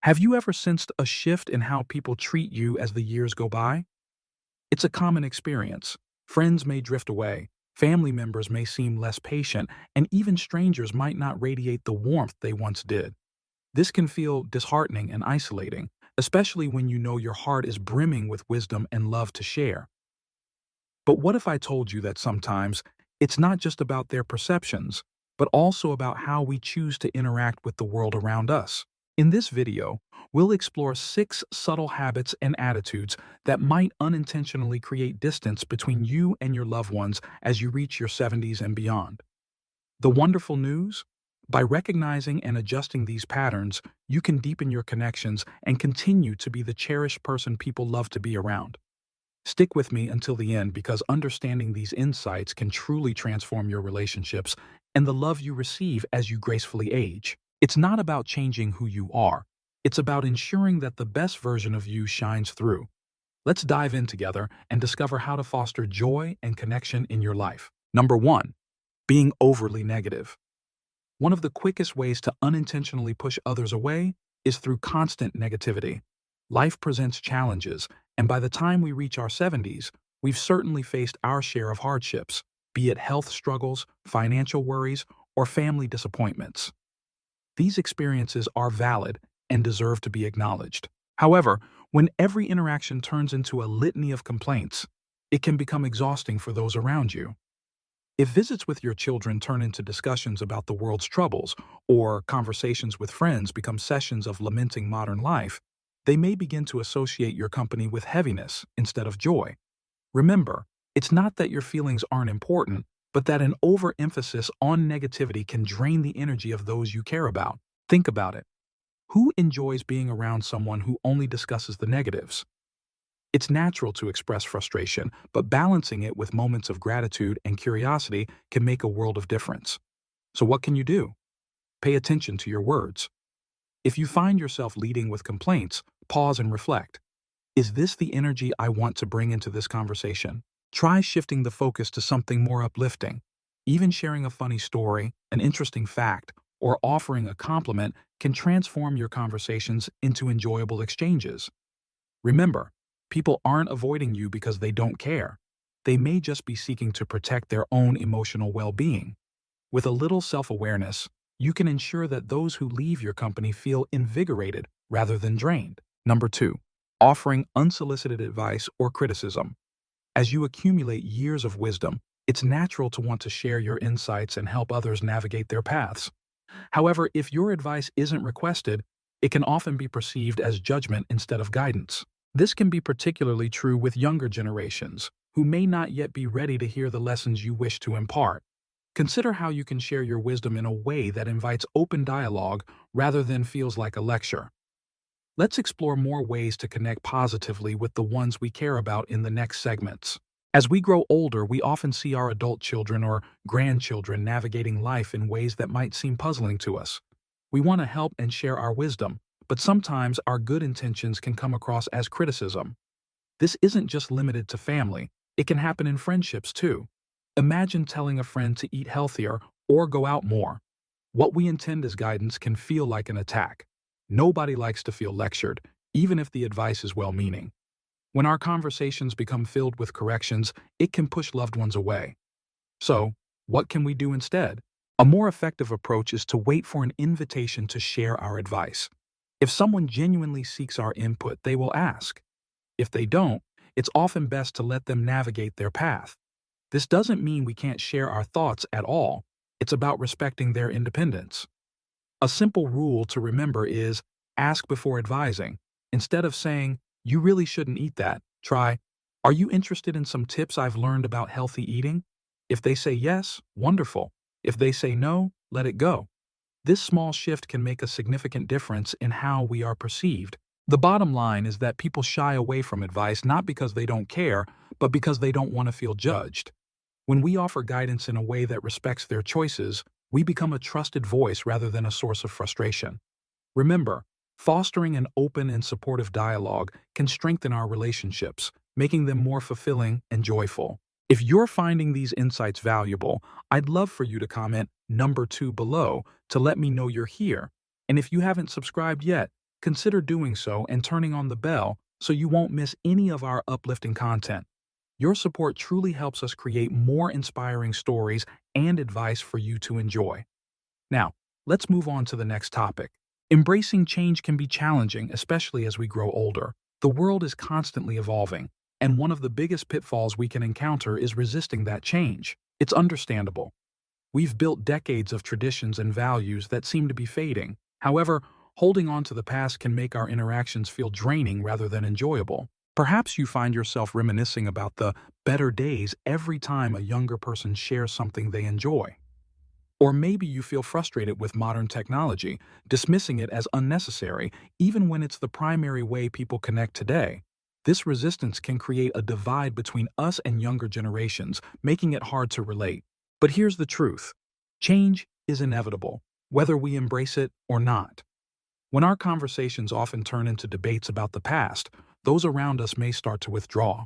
Have you ever sensed a shift in how people treat you as the years go by? It's a common experience. Friends may drift away, family members may seem less patient, and even strangers might not radiate the warmth they once did. This can feel disheartening and isolating, especially when you know your heart is brimming with wisdom and love to share. But what if I told you that sometimes it's not just about their perceptions, but also about how we choose to interact with the world around us? In this video, we'll explore 6 subtle habits and attitudes that might unintentionally create distance between you and your loved ones as you reach your 70s and beyond. The wonderful news? By recognizing and adjusting these patterns, you can deepen your connections and continue to be the cherished person people love to be around. Stick with me until the end because understanding these insights can truly transform your relationships and the love you receive as you gracefully age. It's not about changing who you are. It's about ensuring that the best version of you shines through. Let's dive in together and discover how to foster joy and connection in your life. Number 1. Being overly negative. One of the quickest ways to unintentionally push others away is through constant negativity. Life presents challenges, and by the time we reach our 70s, we've certainly faced our share of hardships, be it health struggles, financial worries, or family disappointments. These experiences are valid and deserve to be acknowledged. However, when every interaction turns into a litany of complaints, it can become exhausting for those around you. If visits with your children turn into discussions about the world's troubles, or conversations with friends become sessions of lamenting modern life, they may begin to associate your company with heaviness instead of joy. Remember, it's not that your feelings aren't important, but that an overemphasis on negativity can drain the energy of those you care about. Think about it. Who enjoys being around someone who only discusses the negatives? It's natural to express frustration, but balancing it with moments of gratitude and curiosity can make a world of difference. So what can you do? Pay attention to your words. If you find yourself leading with complaints, pause and reflect. Is this the energy I want to bring into this conversation? Try shifting the focus to something more uplifting. Even sharing a funny story, an interesting fact, or offering a compliment can transform your conversations into enjoyable exchanges. Remember, people aren't avoiding you because they don't care. They may just be seeking to protect their own emotional well-being. With a little self-awareness, you can ensure that those who leave your company feel invigorated rather than drained. Number 2. Offering unsolicited advice or criticism. As you accumulate years of wisdom, it's natural to want to share your insights and help others navigate their paths. However, if your advice isn't requested, it can often be perceived as judgment instead of guidance. This can be particularly true with younger generations, who may not yet be ready to hear the lessons you wish to impart. Consider how you can share your wisdom in a way that invites open dialogue rather than feels like a lecture. Let's explore more ways to connect positively with the ones we care about in the next segments. As we grow older, we often see our adult children or grandchildren navigating life in ways that might seem puzzling to us. We want to help and share our wisdom, but sometimes our good intentions can come across as criticism. This isn't just limited to family, it can happen in friendships too. Imagine telling a friend to eat healthier or go out more. What we intend as guidance can feel like an attack. Nobody likes to feel lectured, even if the advice is well-meaning. When our conversations become filled with corrections, it can push loved ones away. So, what can we do instead? A more effective approach is to wait for an invitation to share our advice. If someone genuinely seeks our input, they will ask. If they don't, it's often best to let them navigate their path. This doesn't mean we can't share our thoughts at all. It's about respecting their independence. A simple rule to remember is ask before advising. Instead of saying, "You really shouldn't eat that," try, "Are you interested in some tips I've learned about healthy eating?" If they say yes, wonderful. If they say no, let it go. This small shift can make a significant difference in how we are perceived. The bottom line is that people shy away from advice not because they don't care, but because they don't want to feel judged. When we offer guidance in a way that respects their choices, we become a trusted voice rather than a source of frustration. Remember, fostering an open and supportive dialogue can strengthen our relationships, making them more fulfilling and joyful. If you're finding these insights valuable, I'd love for you to comment number 2 below to let me know you're here. And if you haven't subscribed yet, consider doing so and turning on the bell so you won't miss any of our uplifting content. Your support truly helps us create more inspiring stories and advice for you to enjoy. Now, let's move on to the next topic. Embracing change can be challenging, especially as we grow older. The world is constantly evolving, and one of the biggest pitfalls we can encounter is resisting that change. It's understandable. We've built decades of traditions and values that seem to be fading. However, holding on to the past can make our interactions feel draining rather than enjoyable. Perhaps you find yourself reminiscing about the better days every time a younger person shares something they enjoy. Or maybe you feel frustrated with modern technology, dismissing it as unnecessary, even when it's the primary way people connect today. This resistance can create a divide between us and younger generations, making it hard to relate. But here's the truth. Change is inevitable, whether we embrace it or not. When our conversations often turn into debates about the past, those around us may start to withdraw.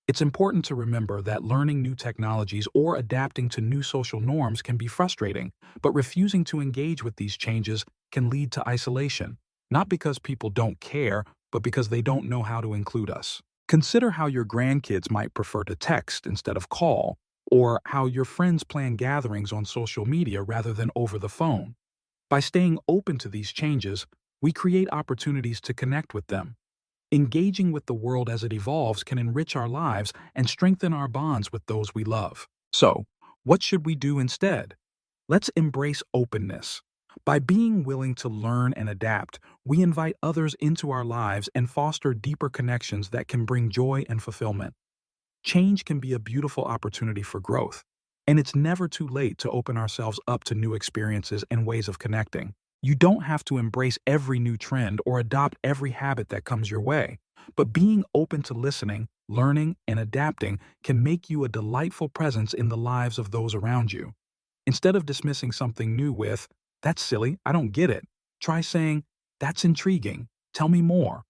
It's important to remember that learning new technologies or adapting to new social norms can be frustrating, but refusing to engage with these changes can lead to isolation, not because people don't care, but because they don't know how to include us. Consider how your grandkids might prefer to text instead of call, or how your friends plan gatherings on social media rather than over the phone. By staying open to these changes, we create opportunities to connect with them. Engaging with the world as it evolves can enrich our lives and strengthen our bonds with those we love. So, what should we do instead? Let's embrace openness. By being willing to learn and adapt, we invite others into our lives and foster deeper connections that can bring joy and fulfillment. Change can be a beautiful opportunity for growth, and it's never too late to open ourselves up to new experiences and ways of connecting. You don't have to embrace every new trend or adopt every habit that comes your way, but being open to listening, learning, and adapting can make you a delightful presence in the lives of those around you. Instead of dismissing something new with, "That's silly, I don't get it," try saying, "That's intriguing, tell me more."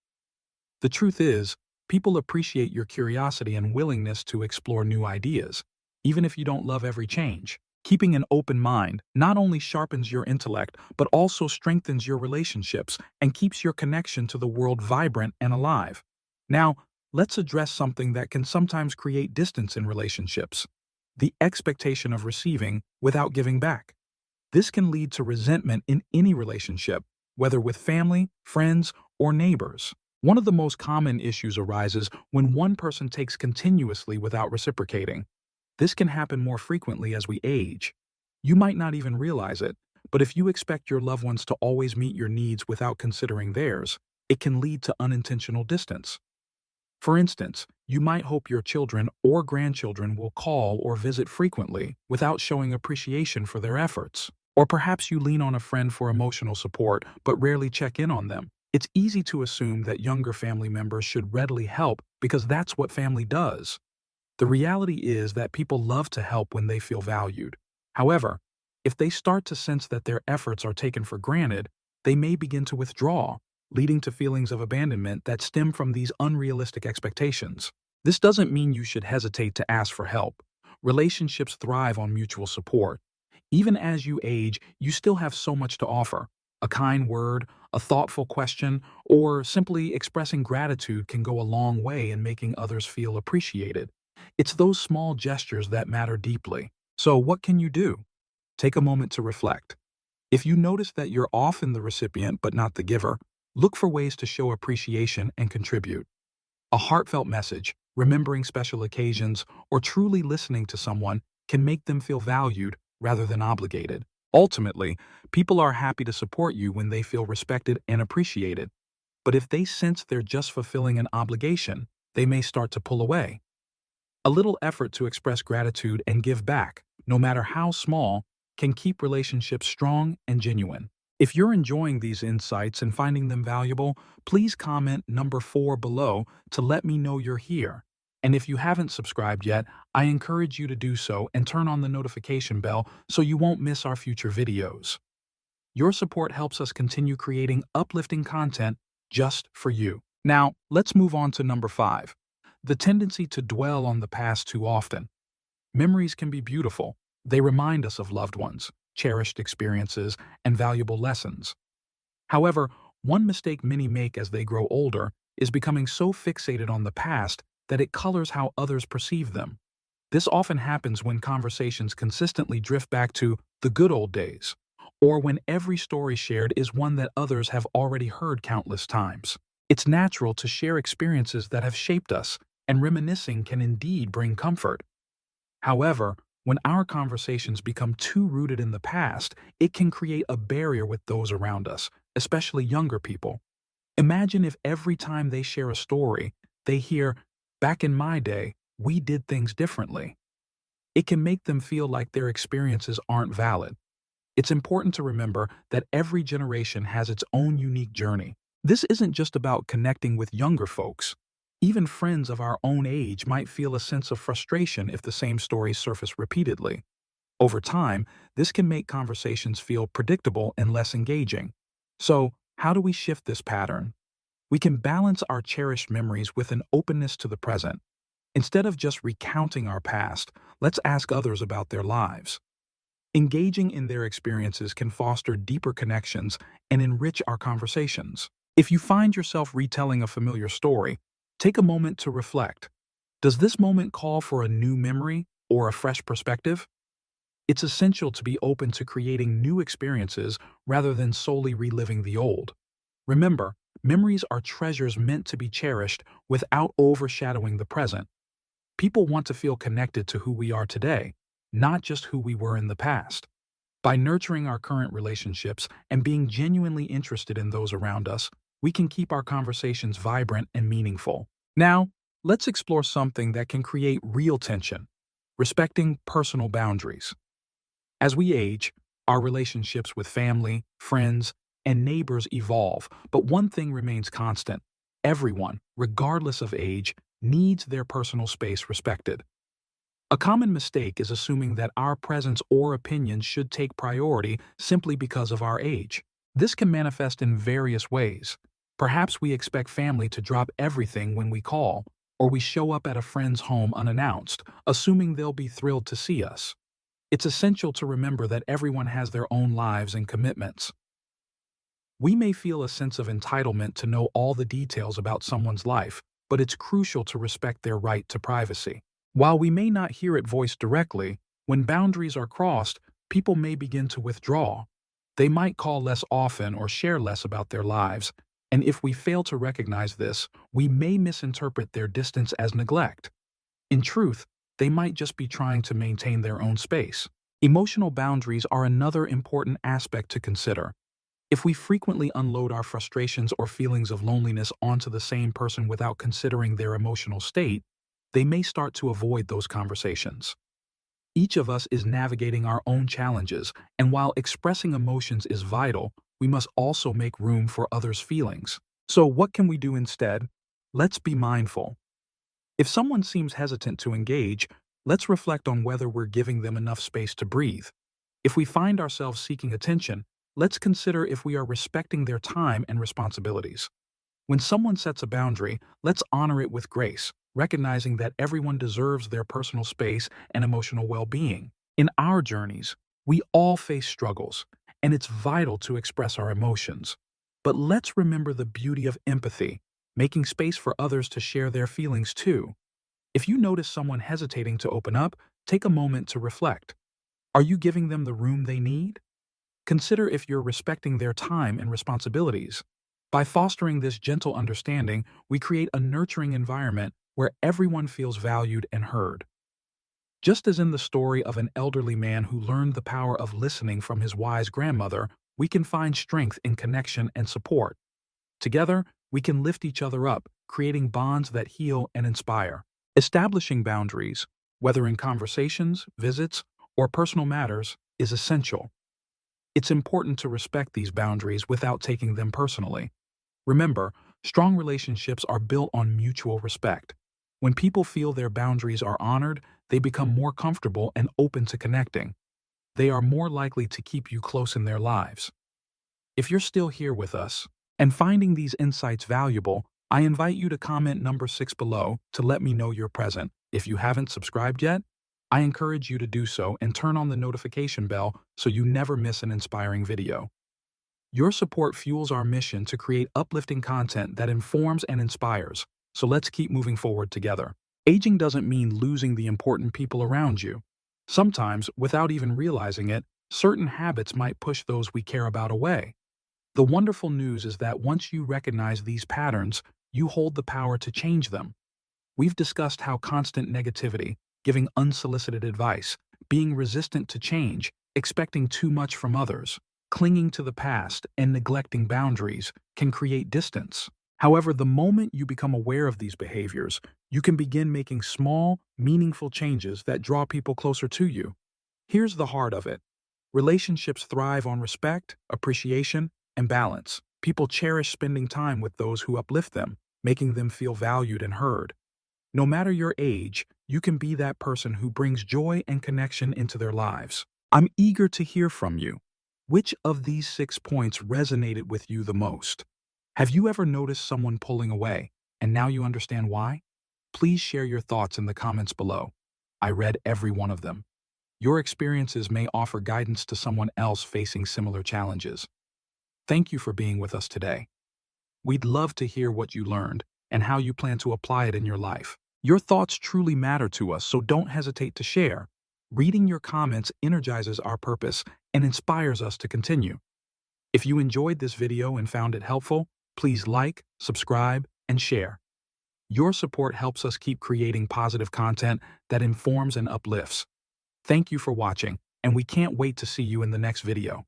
The truth is, people appreciate your curiosity and willingness to explore new ideas, even if you don't love every change. Keeping an open mind not only sharpens your intellect, but also strengthens your relationships and keeps your connection to the world vibrant and alive. Now, let's address something that can sometimes create distance in relationships: the expectation of receiving without giving back. This can lead to resentment in any relationship, whether with family, friends, or neighbors. One of the most common issues arises when one person takes continuously without reciprocating. This can happen more frequently as we age. You might not even realize it, but if you expect your loved ones to always meet your needs without considering theirs, it can lead to unintentional distance. For instance, you might hope your children or grandchildren will call or visit frequently without showing appreciation for their efforts. Or perhaps you lean on a friend for emotional support but rarely check in on them. It's easy to assume that younger family members should readily help because that's what family does. The reality is that people love to help when they feel valued. However, if they start to sense that their efforts are taken for granted, they may begin to withdraw, leading to feelings of abandonment that stem from these unrealistic expectations. This doesn't mean you should hesitate to ask for help. Relationships thrive on mutual support. Even as you age, you still have so much to offer. A kind word, a thoughtful question, or simply expressing gratitude can go a long way in making others feel appreciated. It's those small gestures that matter deeply. So, what can you do? Take a moment to reflect. If you notice that you're often the recipient but not the giver, look for ways to show appreciation and contribute. A heartfelt message, remembering special occasions, or truly listening to someone can make them feel valued rather than obligated. Ultimately, people are happy to support you when they feel respected and appreciated. But if they sense they're just fulfilling an obligation, they may start to pull away. A little effort to express gratitude and give back, no matter how small, can keep relationships strong and genuine. If you're enjoying these insights and finding them valuable, please comment number 4 below to let me know you're here. And if you haven't subscribed yet, I encourage you to do so and turn on the notification bell so you won't miss our future videos. Your support helps us continue creating uplifting content just for you. Now, let's move on to number 5. The tendency to dwell on the past too often. Memories can be beautiful. They remind us of loved ones, cherished experiences, and valuable lessons. However, One mistake many make as they grow older is becoming so fixated on the past that it colors how others perceive them. This often happens when conversations consistently drift back to the good old days, or when every story shared is one that others have already heard countless times. It's natural to share experiences that have shaped us, and reminiscing can indeed bring comfort. However, when our conversations become too rooted in the past, it can create a barrier with those around us, especially younger people. Imagine if every time they share a story, they hear, "Back in my day, we did things differently." It can make them feel like their experiences aren't valid. It's important to remember that every generation has its own unique journey. This isn't just about connecting with younger folks. Even friends of our own age might feel a sense of frustration if the same stories surface repeatedly. Over time, this can make conversations feel predictable and less engaging. So, how do we shift this pattern? We can balance our cherished memories with an openness to the present. Instead of just recounting our past, let's ask others about their lives. Engaging in their experiences can foster deeper connections and enrich our conversations. If you find yourself retelling a familiar story, take a moment to reflect. Does this moment call for a new memory or a fresh perspective? It's essential to be open to creating new experiences rather than solely reliving the old. Remember, memories are treasures meant to be cherished without overshadowing the present. People want to feel connected to who we are today, not just who we were in the past. By nurturing our current relationships and being genuinely interested in those around us, we can keep our conversations vibrant and meaningful. Now, let's explore something that can create real tension: respecting personal boundaries. As we age, our relationships with family, friends, and neighbors evolve, but one thing remains constant. Everyone, regardless of age, needs their personal space respected. A common mistake is assuming that our presence or opinions should take priority simply because of our age. This can manifest in various ways. Perhaps we expect family to drop everything when we call, or we show up at a friend's home unannounced, assuming they'll be thrilled to see us. It's essential to remember that everyone has their own lives and commitments. We may feel a sense of entitlement to know all the details about someone's life, but it's crucial to respect their right to privacy. While we may not hear it voiced directly, when boundaries are crossed, people may begin to withdraw. They might call less often or share less about their lives, and if we fail to recognize this, we may misinterpret their distance as neglect. In truth, they might just be trying to maintain their own space. Emotional boundaries are another important aspect to consider. If we frequently unload our frustrations or feelings of loneliness onto the same person without considering their emotional state, they may start to avoid those conversations. Each of us is navigating our own challenges, and while expressing emotions is vital, we must also make room for others' feelings. So, what can we do instead? Let's be mindful. If someone seems hesitant to engage, let's reflect on whether we're giving them enough space to breathe. If we find ourselves seeking attention, let's consider if we are respecting their time and responsibilities. When someone sets a boundary, let's honor it with grace, recognizing that everyone deserves their personal space and emotional well-being. In our journeys, we all face struggles, and it's vital to express our emotions. But let's remember the beauty of empathy, making space for others to share their feelings too. If you notice someone hesitating to open up, take a moment to reflect. Are you giving them the room they need? Consider if you're respecting their time and responsibilities. By fostering this gentle understanding, we create a nurturing environment where everyone feels valued and heard. Just as in the story of an elderly man who learned the power of listening from his wise grandmother, we can find strength in connection and support. Together, we can lift each other up, creating bonds that heal and inspire. Establishing boundaries, whether in conversations, visits, or personal matters, is essential. It's important to respect these boundaries without taking them personally. Remember, strong relationships are built on mutual respect. When people feel their boundaries are honored, they become more comfortable and open to connecting. They are more likely to keep you close in their lives. If you're still here with us and finding these insights valuable, I invite you to comment number 6 below to let me know you're present. If you haven't subscribed yet, I encourage you to do so and turn on the notification bell so you never miss an inspiring video. Your support fuels our mission to create uplifting content that informs and inspires, so let's keep moving forward together. Aging doesn't mean losing the important people around you. Sometimes, without even realizing it, certain habits might push those we care about away. The wonderful news is that once you recognize these patterns, you hold the power to change them. We've discussed how constant negativity, giving unsolicited advice, being resistant to change, expecting too much from others, clinging to the past, and neglecting boundaries can create distance. However, the moment you become aware of these behaviors, you can begin making small, meaningful changes that draw people closer to you. Here's the heart of it. Relationships thrive on respect, appreciation, and balance. People cherish spending time with those who uplift them, making them feel valued and heard. No matter your age, you can be that person who brings joy and connection into their lives. I'm eager to hear from you. Which of these 6 points resonated with you the most? Have you ever noticed someone pulling away, and now you understand why? Please share your thoughts in the comments below. I read every one of them. Your experiences may offer guidance to someone else facing similar challenges. Thank you for being with us today. We'd love to hear what you learned and how you plan to apply it in your life. Your thoughts truly matter to us, so don't hesitate to share. Reading your comments energizes our purpose and inspires us to continue. If you enjoyed this video and found it helpful, please like, subscribe, and share. Your support helps us keep creating positive content that informs and uplifts. Thank you for watching, and we can't wait to see you in the next video.